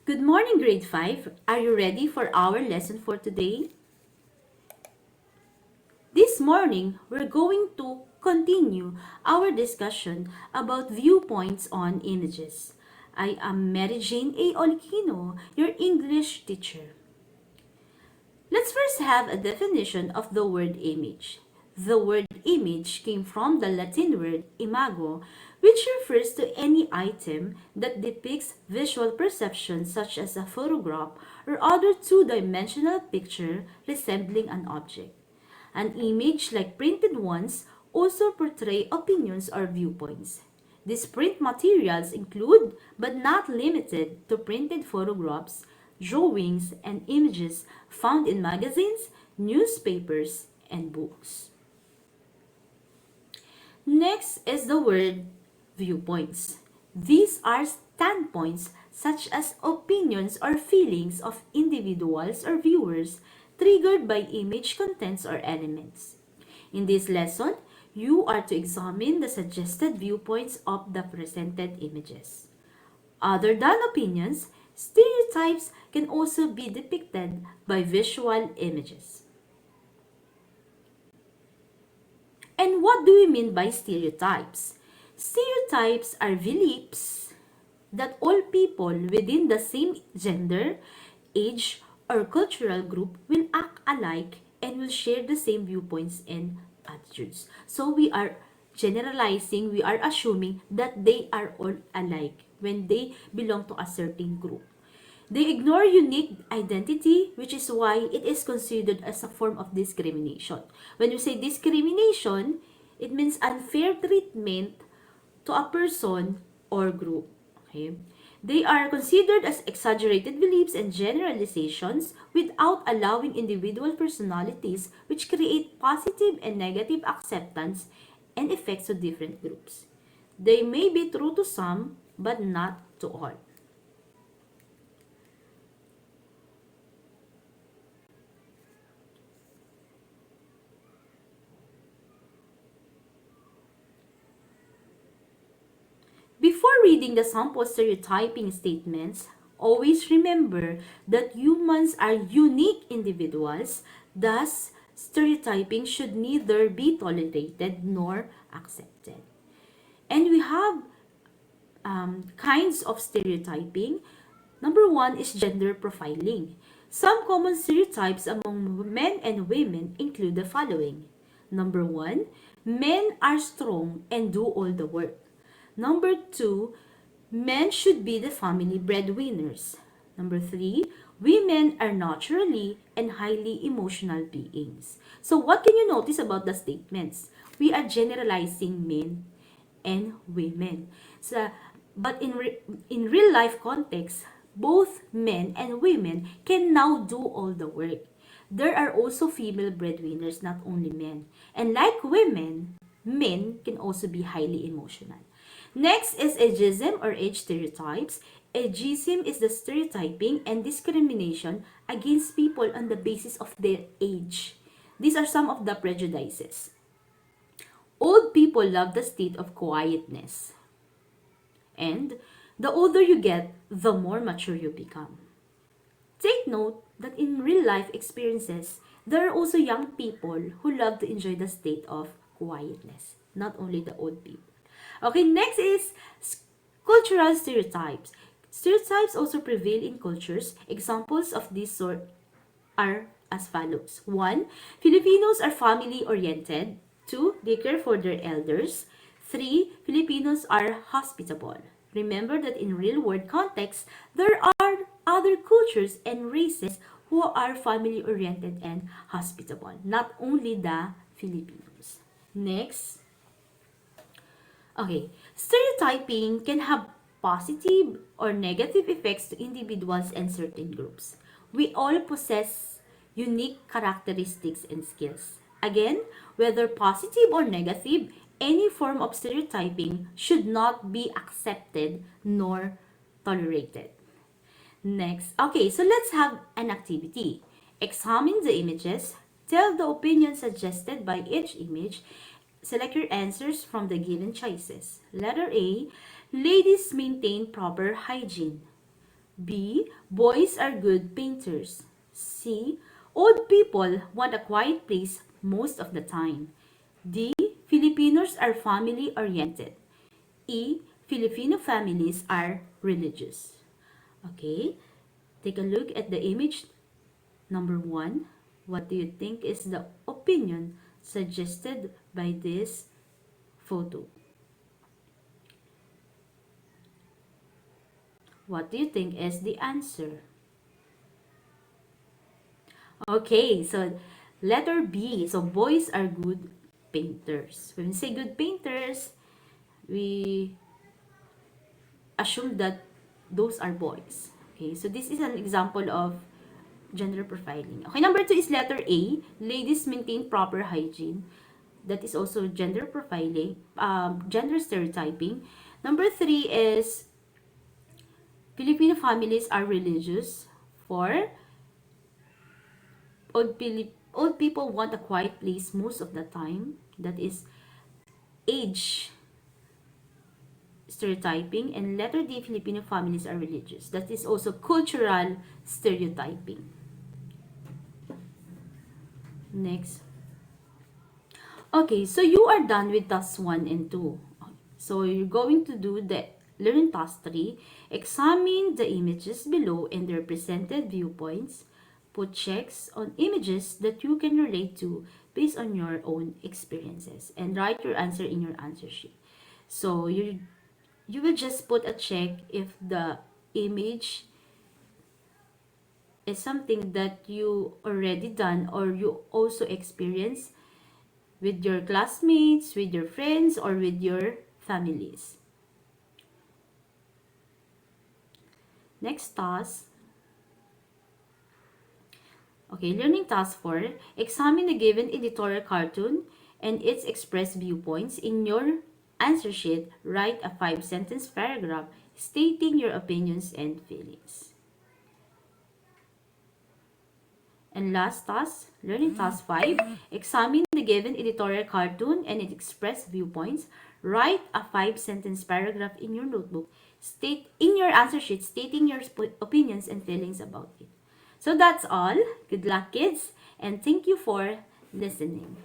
Good morning, grade 5. Are you ready for our lesson for today? This morning, we're going to continue our discussion about viewpoints on images. I am Mary Jane A. Olquino, your English teacher. Let's first have a definition of the word image. The word image came from the Latin word imago, which refers to any item that depicts visual perception such as a photograph or other two-dimensional picture resembling an object. An image, like printed ones, also portray opinions or viewpoints. These print materials include, but not limited to, printed photographs, drawings, and images found in magazines, newspapers, and books. Next is the word viewpoints. These are standpoints such as opinions or feelings of individuals or viewers triggered by image contents or elements. In this lesson, you are to examine the suggested viewpoints of the presented images. Other than opinions, stereotypes can also be depicted by visual images. And what do we mean by stereotypes? Stereotypes are beliefs that all people within the same gender, age, or cultural group will act alike and will share the same viewpoints and attitudes. So we are generalizing, we are assuming that they are all alike when they belong to a certain group. They ignore unique identity, which is why it is considered as a form of discrimination. When you say discrimination, it means unfair treatment to a person or group. Okay? They are considered as exaggerated beliefs and generalizations without allowing individual personalities, which create positive and negative acceptance and effects to different groups. They may be true to some, but not to all. Before reading the sample stereotyping statements, always remember that humans are unique individuals, thus stereotyping should neither be tolerated nor accepted. And we have kinds of stereotyping. Number one is gender profiling. Some common stereotypes among men and women include the following. Number one, men are strong and do all the work. Number two, men should be the family breadwinners. Number three, women are naturally and highly emotional beings. So what can you notice about the statements? We are generalizing men and women. But in real life context, both men and women can now do all the work. There are also female breadwinners, not only men. And like women, men can also be highly emotional. Next is ageism or age stereotypes. Ageism is the stereotyping and discrimination against people on the basis of their age. These are some of the prejudices. Old people love the state of quietness. And the older you get, the more mature you become. Take note that in real life experiences, there are also young people who love to enjoy the state of quietness, not only the old people. Okay, next is cultural stereotypes. Stereotypes also prevail in cultures. Examples of this sort are as follows. 1. Filipinos are family-oriented. 2. They care for their elders. 3. Filipinos are hospitable. Remember that in real-world context, there are other cultures and races who are family-oriented and hospitable, not only the Filipinos. Next. Okay, stereotyping can have positive or negative effects to individuals and certain groups. We all possess unique characteristics and skills. Again, whether positive or negative, any form of stereotyping should not be accepted nor tolerated. Next, okay, so let's have an activity. Examine the images, tell the opinion suggested by each image. Select your answers from the given choices. Letter A, ladies maintain proper hygiene. B. Boys are good painters. C. Old people want a quiet place most of the time. D. Filipinos are family-oriented. E. Filipino families are religious. Okay, take a look at the image number 1. What do you think is the opinion suggested by this photo? What do you think is the answer? Okay, so letter B. So boys are good painters. When we say good painters, we assume that those are boys. Okay, so this is an example of gender profiling. Okay, number 2 is letter A. Ladies maintain proper hygiene. That is also gender profiling, gender stereotyping. Number 3 is Filipino families are religious. 4, old people want a quiet place most of the time. That is age stereotyping. And letter D, Filipino families are religious. That is also cultural stereotyping. Next. Okay, so you are done with task 1 and 2. So you're going to do the learning task 3. Examine the images below and their presented viewpoints. Put checks on images that you can relate to based on your own experiences. And write your answer in your answer sheet. So you will just put a check if the image is something that you already done or you also experience with your classmates, with your friends, or with your families. Next task. Okay, learning task 4. Examine the given editorial cartoon and its expressed viewpoints. In your answer sheet, write a 5-sentence paragraph stating your opinions and feelings. And last task, learning task 5. Examine the given editorial cartoon and its expressed viewpoints. Write a 5-sentence paragraph in your notebook. State in your answer sheet stating your opinions and feelings about it. So that's all. Good luck, kids, and thank you for listening.